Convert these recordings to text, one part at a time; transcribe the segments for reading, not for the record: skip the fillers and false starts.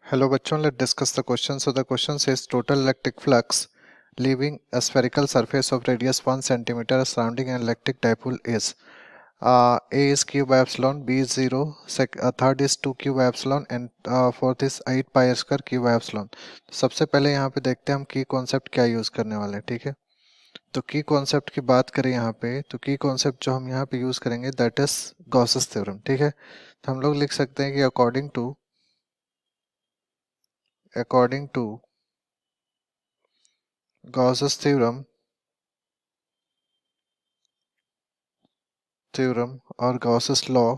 Hello बच्चों, let's discuss the question. So the question says total electric flux leaving a spherical surface of radius 1 centimeter surrounding an electric dipole is A is q by epsilon, B is 0, third is 2q by epsilon and fourth is 8 pi square q by epsilon. तो सबसे पहले यहाँ पे देखते हैं हम की concept क्या यूज़ करने वाले हैं. ठीक है, तो की कॉन्सेप्ट की बात करें यहाँ पे, तो की कॉन्सेप्ट जो हम यहाँ पे यूज़ करेंगे दैट इज गॉसेस थ्योरम. ठीक है, तो हम लोग लिख सकते हैं कि अकॉर्डिंग टू Gauss's theorem और Gauss's law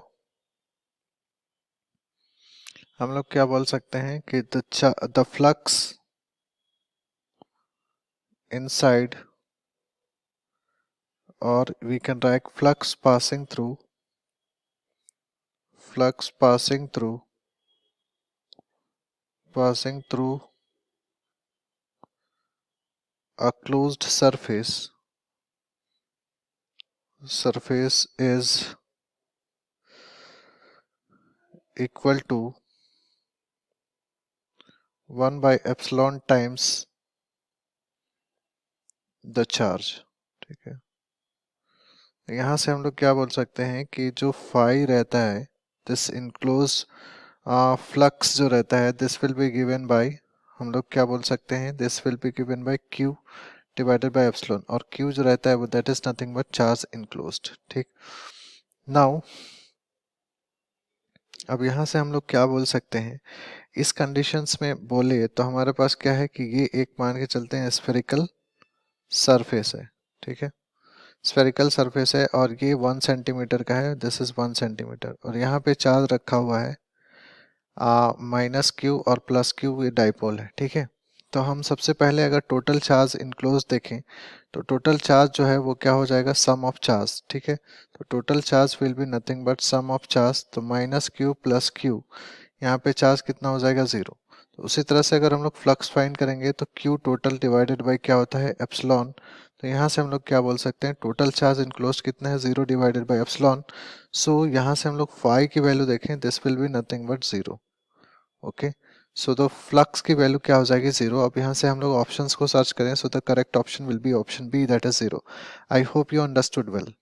हम लोग क्या बोल सकते हैं कि the flux inside, or we can write flux passing through a closed surface is equal to 1 by epsilon times the charge. ठीक है, यहाँ से हम लोग क्या बोल सकते हैं कि जो फाई रहता है दिस इनक्लोज फ्लक्स जो रहता है this will be given by, हम लोग क्या बोल सकते हैं, this will be given by q divided by epsilon, और q जो रहता है वो that is nothing but charge enclosed. ठीक, नाउ अब यहाँ से हम लोग क्या बोल सकते हैं, इस कंडीशंस में बोले तो हमारे पास क्या है कि ये एक मान के चलते हैं स्फेरिकल सरफेस है. ठीक है, स्फेरिकल सरफेस है और ये 1 सेंटीमीटर का है, दिस इज 1 सेंटीमीटर, और यहाँ पे चार्ज रखा हुआ है माइनस क्यू और प्लस क्यू, ये डाइपोल है. ठीक है, तो हम सबसे पहले अगर टोटल चार्ज इनक्लोज देखें तो टोटल चार्ज जो है वो क्या हो जाएगा, सम ऑफ चार्ज. ठीक है, तो total charge will be nothing but sum of charge, तो माइनस क्यू प्लस क्यू, यहाँ पे चार्ज कितना हो जाएगा, 0. तो उसी तरह से अगर हम लोग फ्लक्स फाइंड करेंगे तो क्यू टोटल डिवाइडेड बाई क्या होता है, एप्सिलॉन. तो यहाँ से हम लोग क्या बोल सकते हैं, टोटल चार्ज इनक्लोज कितना है, 0 डिवाइडेड बाई एप्सिलॉन. सो यहाँ से हम लोग फाई की वैल्यू देखें, this will be nothing but 0. Okay, so the flux की वैल्यू क्या हो जाएगी, 0. अब यहाँ से हम लोग ऑप्शंस को सर्च करें, so the correct option will be option B, that is 0. I hope you understood well.